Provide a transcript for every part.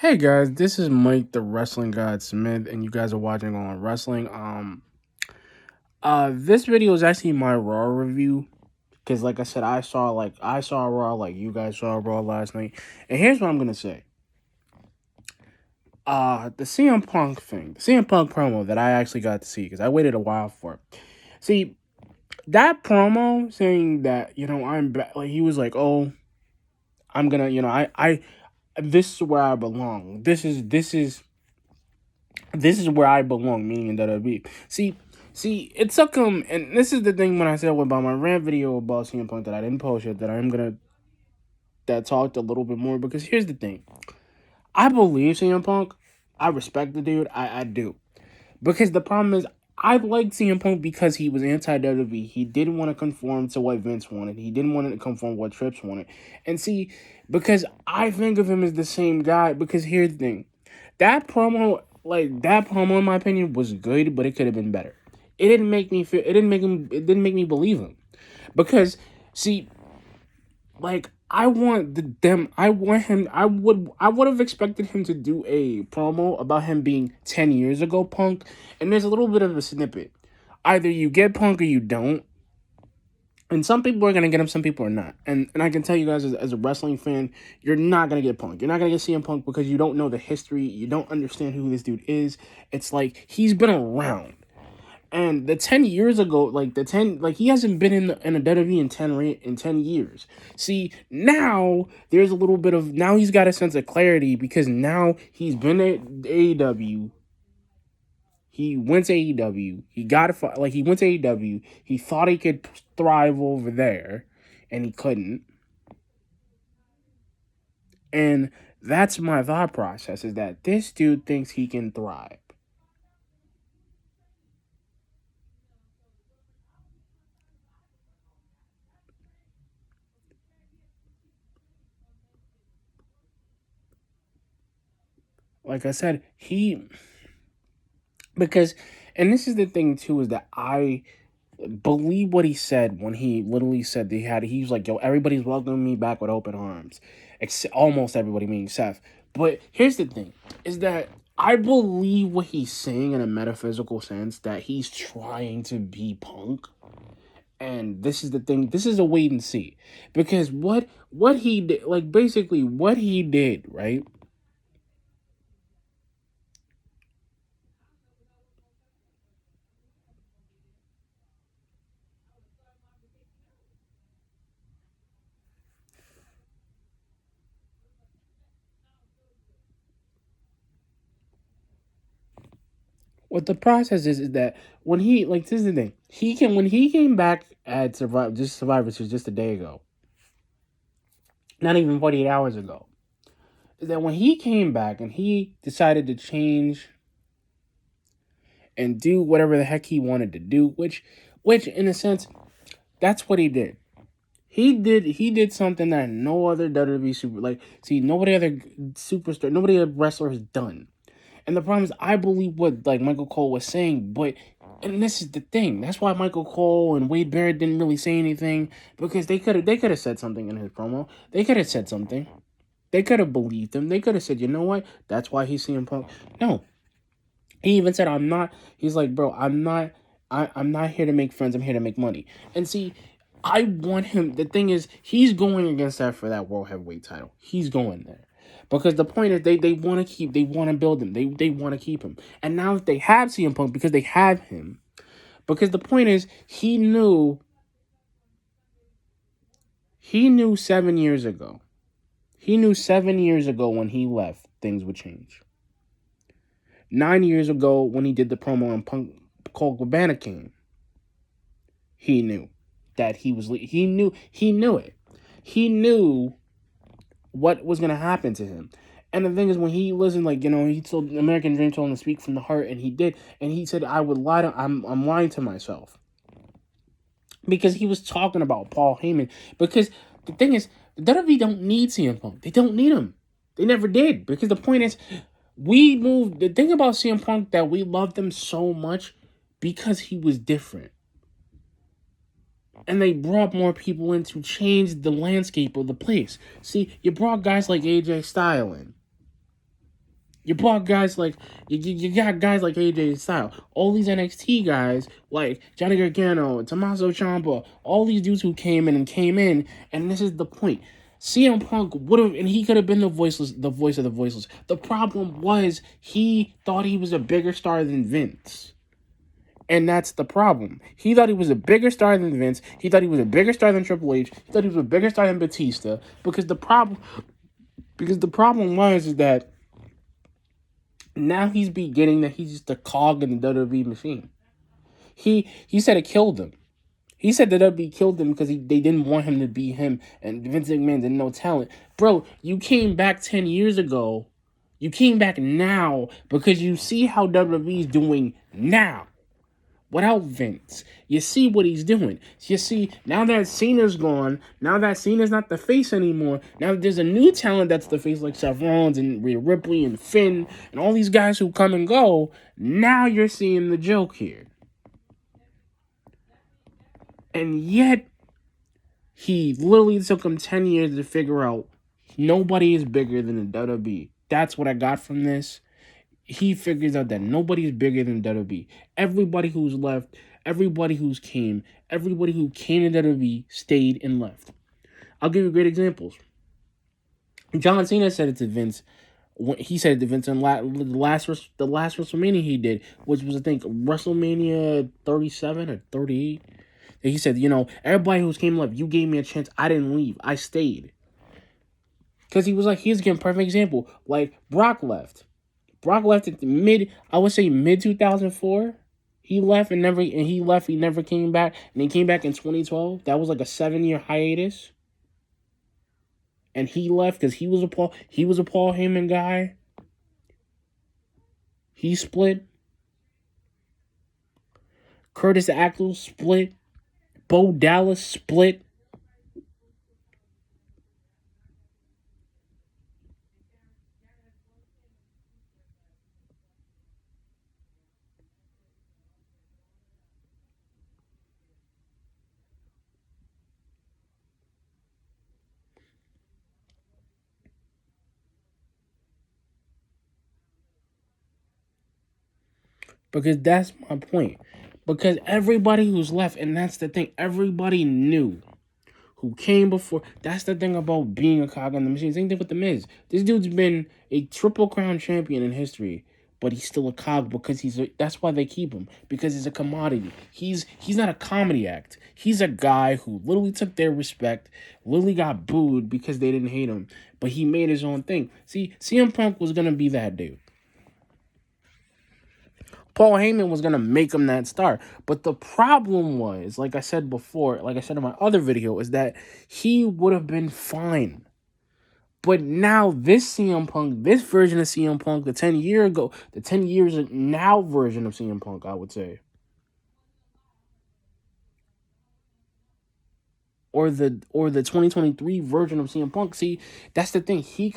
Hey guys, this is Mike the Wrestling God Smith, and you guys are watching on wrestling. This video is actually my Raw review because, like I said, I saw Raw like you guys saw Raw last night, and here's what I'm gonna say. The CM Punk thing, the CM Punk promo that I actually got to see because I waited a while for it. See that promo saying that I'm like he was like, oh, I'm gonna I this is where I belong. This is where I belong, meaning in WWE. See, it took him, and this is the thing when I said about my rant video about CM Punk that I didn't post yet, that I'm gonna that talked a little bit more because here's the thing: I believe CM Punk, I respect the dude, I do, because the problem is I liked CM Punk because he was anti WWE. He didn't want to conform to what Vince wanted. He didn't want to conform to what Trips wanted, and see, because I think of him as the same guy. Because here's the thing: that promo, in my opinion, was good, but it could have been better. It didn't make me feel. It didn't make him. It didn't make me believe him. Because see, like I want them. I want him. I would have expected him to do a promo about him being 10 years ago Punk, and there's a little bit of a snippet. Either you get Punk or you don't. And some people are gonna get him, some people are not. And I can tell you guys as a wrestling fan, you're not gonna get Punk. You're not gonna get CM Punk because you don't know the history. You don't understand who this dude is. It's like he's been around. And the 10 years ago, he hasn't been in a WWE in 10 years. See, now there's a little bit of now he's got a sense of clarity because now he's been at AEW. He went to AEW. He went to AEW. He thought he could thrive over there, and he couldn't. And that's my thought process: is that this dude thinks he can thrive. Like I said, because, and this is the thing too, is that I believe what he said when he literally said he was like, yo, everybody's welcoming me back with open arms. Almost everybody, meaning Seth. But here's the thing, is that I believe what he's saying in a metaphysical sense, that he's trying to be Punk. And this is the thing, this is a wait and see. Because what he did, like basically what he did, right? What the process is that when he, like, this is the thing, when he came back at Survivor Series just a day ago, not even 48 hours ago, is that when he came back and he decided to change and do whatever the heck he wanted to do, which in a sense, that's what he did. He did something that no other WWE nobody other superstar, nobody other wrestler has done. And the problem is, I believe what like Michael Cole was saying, but and this is the thing. That's why Michael Cole and Wade Barrett didn't really say anything, because they could have said something in his promo. They could have said something. They could have believed him. They could have said, you know what? That's why he's seeing Punk. No, he even said, I'm not. He's like, bro, I'm not. I'm not here to make friends. I'm here to make money. And see, I want him. The thing is, he's going against that for that world heavyweight title. He's going there. Because the point is, they want to keep, they want to build him, they want to keep him, and now that they have CM Punk, because they have him, because the point is, he knew 7 years ago, when he left, things would change. 9 years ago, when he did the promo on Punk Colt Cabana came, he knew that he knew it. He knew what was gonna happen to him. And the thing is, when he listened, he told American Dream told him to speak from the heart, and he did. And he said, "I would lie to, I'm lying to myself," because he was talking about Paul Heyman. Because the thing is, the WWE don't need CM Punk. They don't need him. They never did. Because the point is, we moved. The thing about CM Punk, that we loved him so much because he was different. And they brought more people in to change the landscape of the place. See, you brought guys like AJ Styles in. You bought guys like you got guys like AJ Styles, all these NXT guys like Johnny Gargano, Tommaso Ciampa, all these dudes who came in, and this is the point. CM Punk would have, and he could have been the voice of the voiceless. The problem was he thought he was a bigger star than Vince. And that's the problem. He thought he was a bigger star than Vince. He thought he was a bigger star than Triple H. He thought he was a bigger star than Batista. Because the problem was is that now he's beginning that he's just a cog in the WWE machine. He said it killed him. He said that WWE killed him because they didn't want him to be him, and Vince McMahon didn't know talent. Bro, you came back 10 years ago. You came back now because you see how WWE is doing now. Without Vince, you see what he's doing. You see, now that Cena's gone, now that Cena's not the face anymore, now that there's a new talent that's the face like Seth Rollins and Rhea Ripley and Finn and all these guys who come and go, now you're seeing the joke here. And yet, he literally took him 10 years to figure out nobody is bigger than the WWE. That's what I got from this. He figures out that nobody's bigger than WWE. Everybody who's left, everybody who came to WWE stayed and left. I'll give you great examples. John Cena said it to Vince. He said it to Vince in the last WrestleMania he did, which was I think WrestleMania 37 or 38. He said, everybody who came left, you gave me a chance. I didn't leave. I stayed. Because he was like, here's a perfect example. Like Brock left. Brock left at the mid 2004. He left, he never came back, and he came back in 2012. That was like a 7-year hiatus. And he left because he was a Paul Heyman guy. He split. Curtis Axel split. Bo Dallas split. Because that's my point. Because everybody who's left, and that's the thing, everybody knew who came before. That's the thing about being a cog in the machine. Same thing with The Miz. This dude's been a Triple Crown champion in history, but he's still a cog because that's why they keep him. Because he's a commodity. He's not a comedy act. He's a guy who literally took their respect, literally got booed because they didn't hate him, but he made his own thing. See, CM Punk was going to be that dude. Paul Heyman was going to make him that star. But the problem was, like I said before, like I said in my other video, is that he would have been fine. But now this CM Punk, this version of CM Punk, the 10 years now version of CM Punk, I would say, or the 2023 version of CM Punk. See, that's the thing. He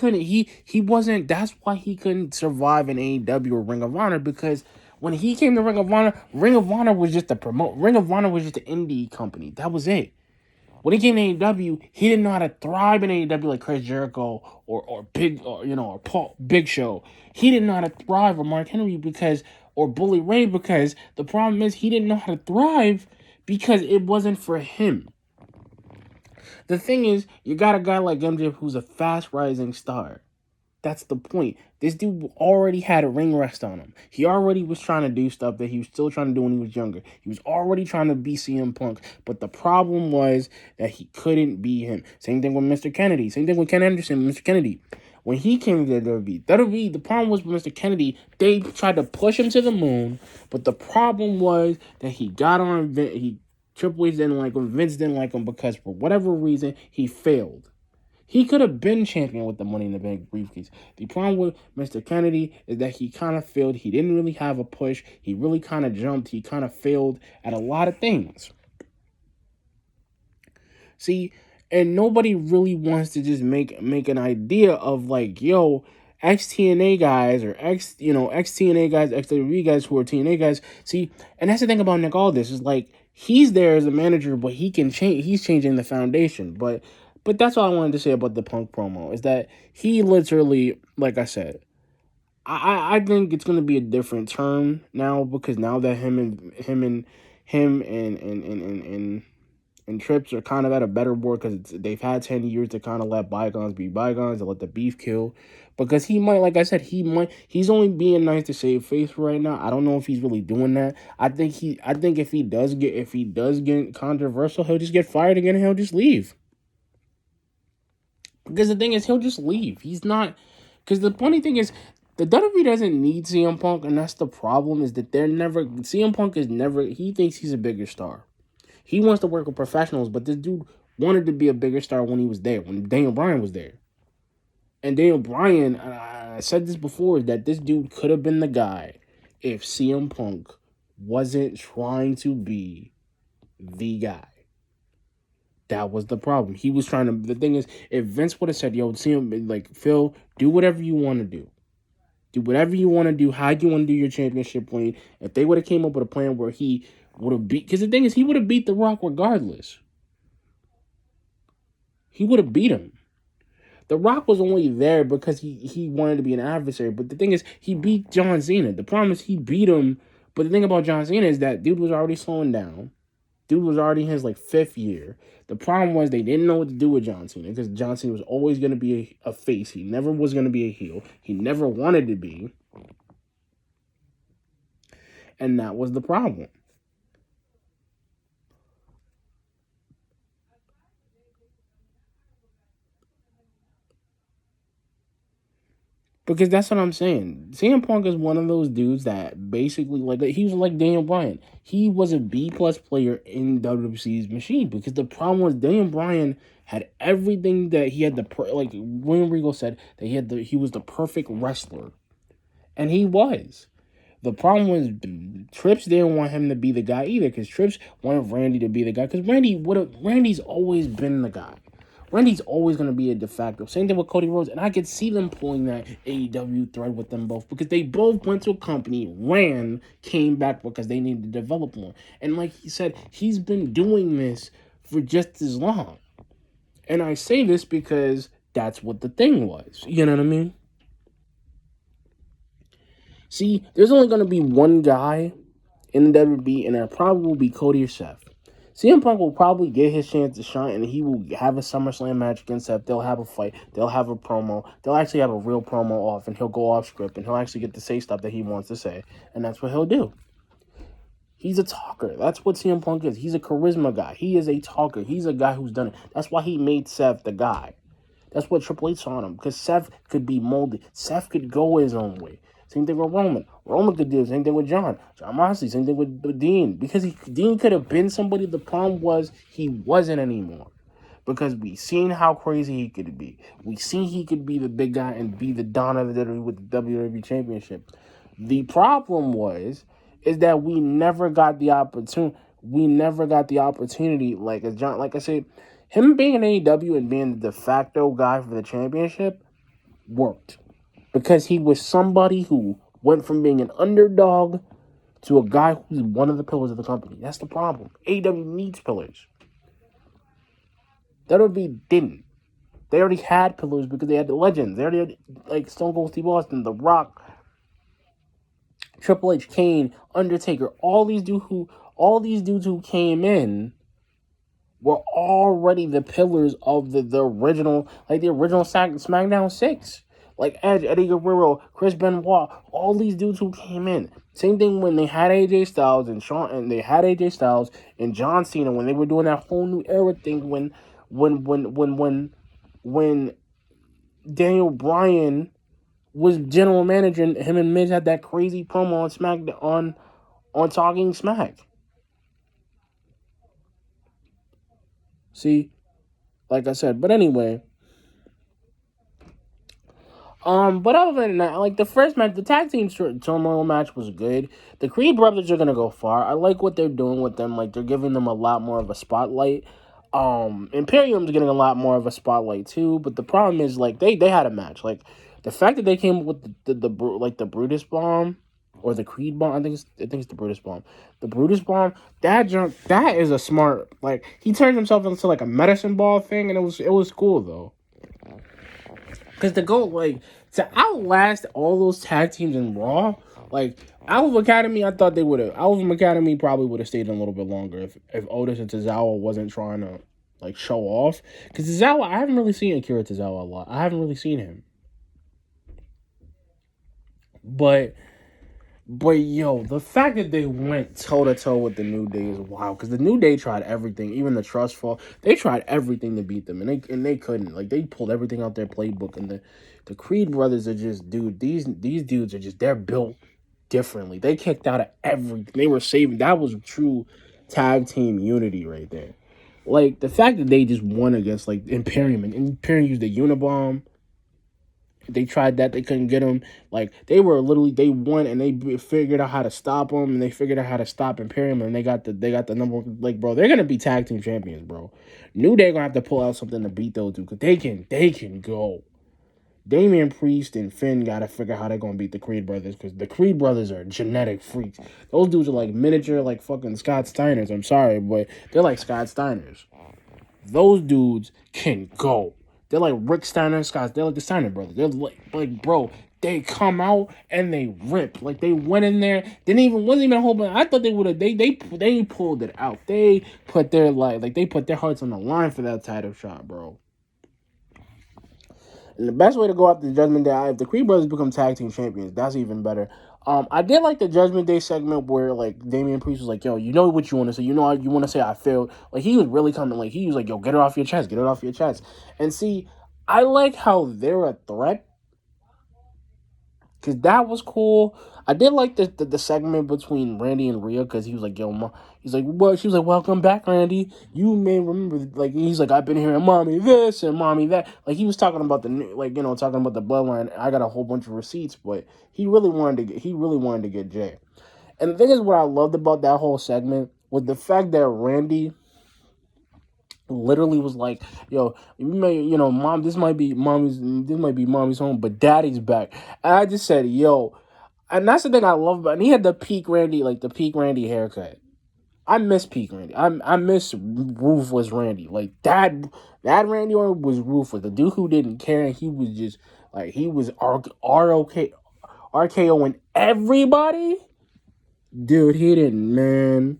wasn't. That's why he couldn't survive in AEW or Ring of Honor, because when he came to Ring of Honor was just a promote. Ring of Honor was just an indie company. That was it. When he came to AEW, he didn't know how to thrive in AEW like Chris Jericho or Paul Big Show. He didn't know how to thrive, or Mark Henry or Bully Ray, because the problem is he didn't know how to thrive because it wasn't for him. The thing is, you got a guy like MJF who's a fast rising star. That's the point. This dude already had a ring rust on him. He already was trying to do stuff that he was still trying to do when he was younger. He was already trying to be CM Punk. But the problem was that he couldn't be him. Same thing with Mr. Kennedy. Same thing with Ken Anderson, Mr. Kennedy. When he came to WWE, the problem was with Mr. Kennedy, they tried to push him to the moon. But the problem was that he got on, Triple H didn't like him, Vince didn't like him, because for whatever reason, he failed. He could have been champion with the Money in the Bank briefcase. The problem with Mr. Kennedy is that he kind of failed. He didn't really have a push. He really kind of jumped. He kind of failed at a lot of things. See, and nobody really wants to just make an idea of like, yo, ex-TNA guys or ex-TNA guys, ex-WWE guys who are TNA guys. See, and that's the thing about Nick Aldis is like, he's there as a manager, but he can change. He's changing the foundation, But that's all I wanted to say about the Punk promo, is that he literally, like I said, I think it's gonna be a different term now, because now that him and Trips are kind of at a better board, because they've had 10 years to kind of let bygones be bygones and let the beef kill. Because he might, like I said, he's only being nice to save face right now. I don't know if he's really doing that. I think if he does get controversial, he'll just get fired again and he'll just leave. Because the thing is, he'll just leave. He's not. Because the funny thing is, the WWE doesn't need CM Punk, and that's the problem. Is that they're never. CM Punk is never. He thinks he's a bigger star. He wants to work with professionals, but this dude wanted to be a bigger star when he was there, when Daniel Bryan was there. And Daniel Bryan, I said this before, is that this dude could have been the guy if CM Punk wasn't trying to be the guy. That was the problem. He was trying to. The thing is, if Vince would have said, "Yo, CM, like Phil, do whatever you want to do. Do whatever you want to do. How you want to do your championship reign." If they would have came up with a plan where he would have beat, because the thing is, he would have beat The Rock regardless. He would have beat him. The Rock was only there because he wanted to be an adversary. But the thing is, he beat John Cena. The problem is he beat him. But the thing about John Cena is that dude was already slowing down. Dude was already in his like 5th year. The problem was they didn't know what to do with John Cena, because John Cena was always going to be a face. He never was going to be a heel. He never wanted to be. And that was the problem. Because that's what I'm saying. CM Punk is one of those dudes that basically, like, he was like Daniel Bryan. He was a B+ player in WWC's machine, because the problem was Daniel Bryan had everything that he had like William Regal said, that he was the perfect wrestler. And he was. The problem was Trips didn't want him to be the guy either, because Trips wanted Randy to be the guy, because Randy's always been the guy. Randy's always going to be a de facto. Same thing with Cody Rhodes. And I could see them pulling that AEW thread with them both, because they both went to a company, ran, came back because they needed to develop more. And like he said, he's been doing this for just as long. And I say this because that's what the thing was. You know what I mean? See, there's only going to be one guy in the WWE, and that probably will be Cody or Seth. CM Punk will probably get his chance to shine, and he will have a SummerSlam match against Seth. They'll have a fight. They'll have a promo. They'll actually have a real promo off, and he'll go off script, and he'll actually get to say stuff that he wants to say, and that's what he'll do. He's a talker. That's what CM Punk is. He's a charisma guy. He is a talker. He's a guy who's done it. That's why he made Seth the guy. That's what Triple H saw in him, because Seth could be molded. Seth could go his own way. Same thing with Roman. Roman could do the same thing with John Moxley. Same thing with Dean. Because Dean could have been somebody. The problem was he wasn't anymore. Because we seen how crazy he could be. We seen he could be the big guy and be the Don of the WWE with the WWE Championship. The problem is that we never got the opportunity. We never got the opportunity. Like I said, him being in AEW and being the de facto guy for the championship worked. Because he was somebody who went from being an underdog to a guy who's one of the pillars of the company. That's the problem. AEW needs pillars. WWE didn't. They already had pillars because they had the legends. They already had, like, Stone Cold Steve Austin, The Rock, Triple H, Kane, Undertaker. All these dudes who came in were already the pillars of the original, like the original SmackDown 6. Like Edge, Eddie Guerrero, Chris Benoit, all these dudes who came in. Same thing when they had AJ Styles and John Cena, when they were doing that whole new era thing, when Daniel Bryan was general manager, and him and Miz had that crazy promo on SmackDown on Talking Smack. See, like I said, but anyway. But other than that, like the first match, the tag team turmoil match was good. The Creed brothers are gonna go far. I like what they're doing with them. Like they're giving them a lot more of a spotlight. Imperium's getting a lot more of a spotlight too. But the problem is, like they had a match. Like the fact that they came up with the Brutus bomb or the Creed bomb. I think it's the Brutus bomb. The Brutus bomb. That is a smart. Like he turned himself into like a medicine ball thing, and it was cool though. Because to outlast all those tag teams in Raw. Like Alpha Academy, I thought they would have. Alpha Academy probably would have stayed in a little bit longer if Otis and Tozawa wasn't trying to like show off. Because Tozawa, I haven't really seen Akira Tozawa a lot. I haven't really seen him, but yo, the fact that they went toe to toe with the New Day is wild. Because the New Day tried everything, even the Trust Fall. They tried everything to beat them, and they couldn't. Like they pulled everything out their playbook. And the Creed brothers are just, dude. These dudes are just, they're built differently. They kicked out of everything. They were saving. That was true tag team unity right there. Like the fact that they just won against like Imperium, and Imperium used the Unabomb. They tried that, they couldn't get them. Like they were literally, they won, and they figured out how to stop them, and they figured out how to stop Imperium, and they got the number. Like, bro, they're gonna be tag team champions, bro. New Day gonna have to pull out something to beat those two, because they can go. Damian Priest and Finn gotta figure out how they're gonna beat the Creed brothers, because the Creed brothers are genetic freaks. Those dudes are like miniature, like fucking Scott Steiners. I'm sorry, but they're like Scott Steiners. Those dudes can go. They're like Rick Steiner and Scott. They're like the Steiner brothers. They're like bro, they come out and they rip. Like they went in there, wasn't even a whole bunch. I thought they would have. They pulled it out. They put their they put their hearts on the line for that title shot, bro. And the best way to go after the Judgment Day, if the Creed brothers become tag team champions, that's even better. I did like the Judgment Day segment where like Damian Priest was like, "Yo, you know what you want to say? You know you want to say I failed." Like he was really coming. Like he was like, "Yo, get it off your chest. Get it off your chest." And see, I like how they're a threat, because that was cool. I did like the segment between Randy and Rhea, because he was like, "Yo, he's like, well," she was like, "Welcome back, Randy. You may remember," like, he's like, "I've been hearing mommy this and mommy that." Like he was talking about talking about the bloodline. I got a whole bunch of receipts, but he really wanted to get Jay. And the thing is, what I loved about that whole segment was the fact that Randy literally was like, "Yo, mom, this might be mommy's home, but daddy's back." And I just said, "Yo," and that's the thing I love about. And he had the peak Randy, like the peak Randy haircut. I miss peak Randy. I miss ruthless Randy. Like that Randy Orton was ruthless. The dude who didn't care, and he was just like, he was RKOing everybody. Dude, he didn't, man.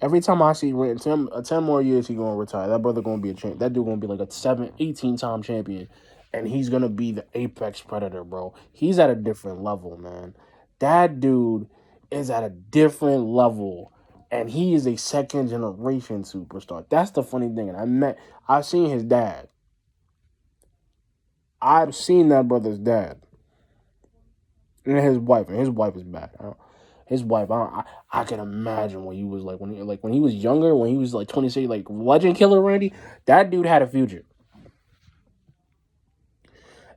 Every time I see 10 more years, he gonna retire. That brother gonna be a champ. That dude gonna be like a 18-time champion, and he's gonna be the apex predator, bro. He's at a different level, man. That dude is at a different level, and he is a second generation superstar. That's the funny thing. And I've seen his dad. I've seen that brother's dad, and his wife, is back. His wife, I can imagine what he was like when he was younger, when he was like 26, like Legend Killer Randy. That dude had a future.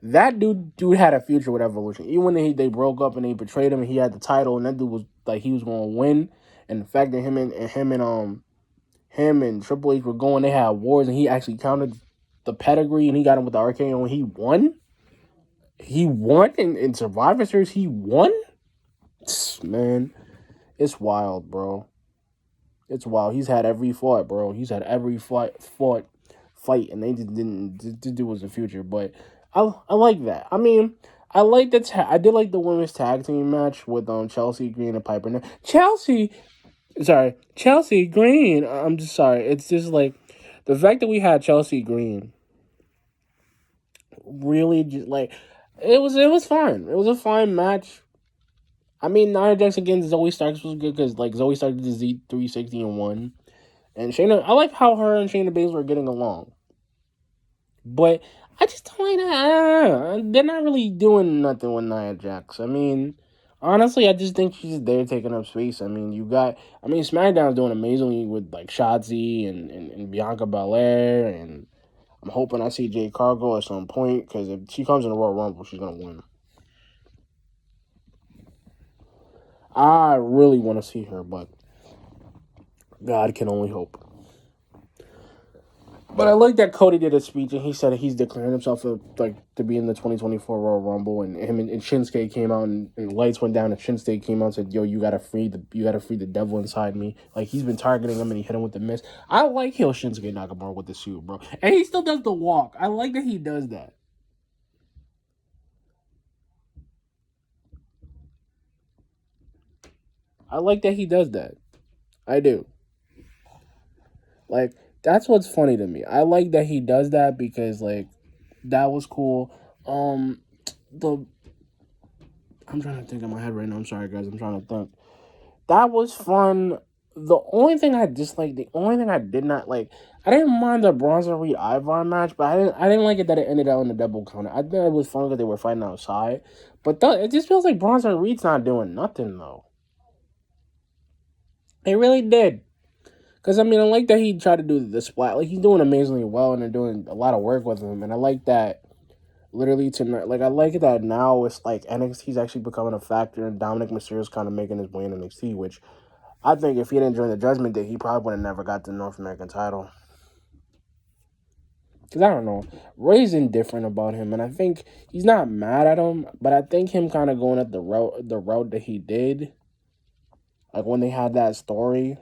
That dude had a future with Evolution. Even when they broke up and they betrayed him, and he had the title, and that dude was like, he was going to win. And the fact that him and Triple H were going, they had wars, and he actually counted the pedigree, and he got him with the RKO, and he won. He won in Survivor Series. He won. Man, it's wild, bro. It's wild. He's had every fight, bro. He's had every fight, and they just didn't. This dude was the future, but I like that. I mean, I like that. I did like the women's tag team match with Chelsea Green and Piper. Chelsea Green. I'm just sorry. It's just like the fact that we had Chelsea Green. Really, just like it was fun. It was a fine match. I mean, Nia Jax against Zoe Starks was good, because like Zoe Starks did Z360 and won. And Shayna, I like how her and Shayna Baszler are getting along. But I just don't like that. They're not really doing nothing with Nia Jax. I mean, honestly, I just think she's there taking up space. I mean, SmackDown's doing amazingly with like Shotzi and Bianca Belair, and I'm hoping I see Jade Cargill at some point, because if she comes in the Royal Rumble, she's gonna win. I really want to see her, but God can only hope. But I like that Cody did a speech, and he said he's declaring himself to be in the 2024 Royal Rumble, and him and Shinsuke came out, and lights went down, and Shinsuke came out and said, "Yo, you gotta free the devil inside me." Like, he's been targeting him, and he hit him with the miss. I like how Shinsuke Nakamura with the suit, bro, and he still does the walk. I like that he does that. I like that he does that. I do. Like that's what's funny to me. I like that he does that because like that was cool. The I'm trying to think in my head right now. I'm sorry guys. I'm trying to think. That was fun. The only thing I disliked, the only thing I did not like, I didn't mind the Bronson Reed Ivar match, but I didn't like it that it ended out in the double counter. I thought it was fun because they were fighting outside, but it just feels like Bronson Reed's not doing nothing though. It really did. Because I mean, I like that he tried to do the splat. Like he's doing amazingly well, and they're doing a lot of work with him. And I like that. Literally tonight, like I like that now. It's like NXT's actually becoming a factor, and Dominic Mysterio's kind of making his way in NXT, which I think if he didn't join the Judgment Day, he probably would have never got the North American title. Because I don't know, Ray's indifferent about him, and I think he's not mad at him, but I think him kind of going at the route that he did, like when they had that story.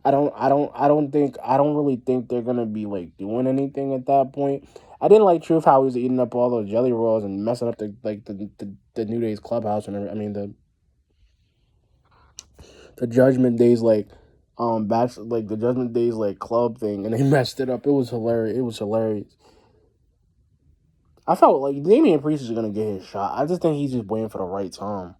I don't really think they're gonna be like doing anything at that point. I didn't like Truth how he was eating up all those jelly rolls and messing up the New Day's clubhouse and I mean the Judgment Days like the Judgment Days like club thing and they messed it up. It was hilarious. It was hilarious. I felt like Damian Priest is gonna get his shot. I just think he's just waiting for the right time.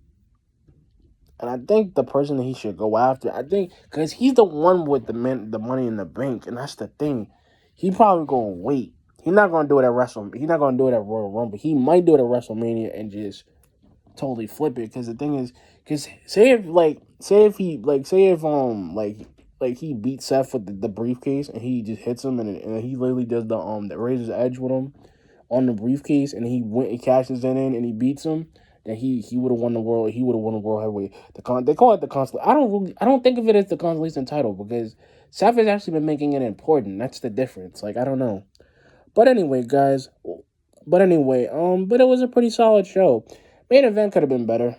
And I think the person that he should go after, I think, because he's the one with the money in the bank, and that's the thing. He probably gonna wait. He's not gonna do it at Wrestle. He's not gonna do it at Royal Rumble. He might do it at WrestleMania and just totally flip it. Because the thing is, because say if he beats Seth with the briefcase and he just hits him and he literally does the Razor's Edge with him on the briefcase and he went and cashes it in and he beats him, then he would have won the world. He would have won the world heavyweight. They call it the consolation. I don't think of it as the consolation title because Seth has actually been making it important. That's the difference. Like I don't know. But anyway, guys. But it was a pretty solid show. Main event could have been better.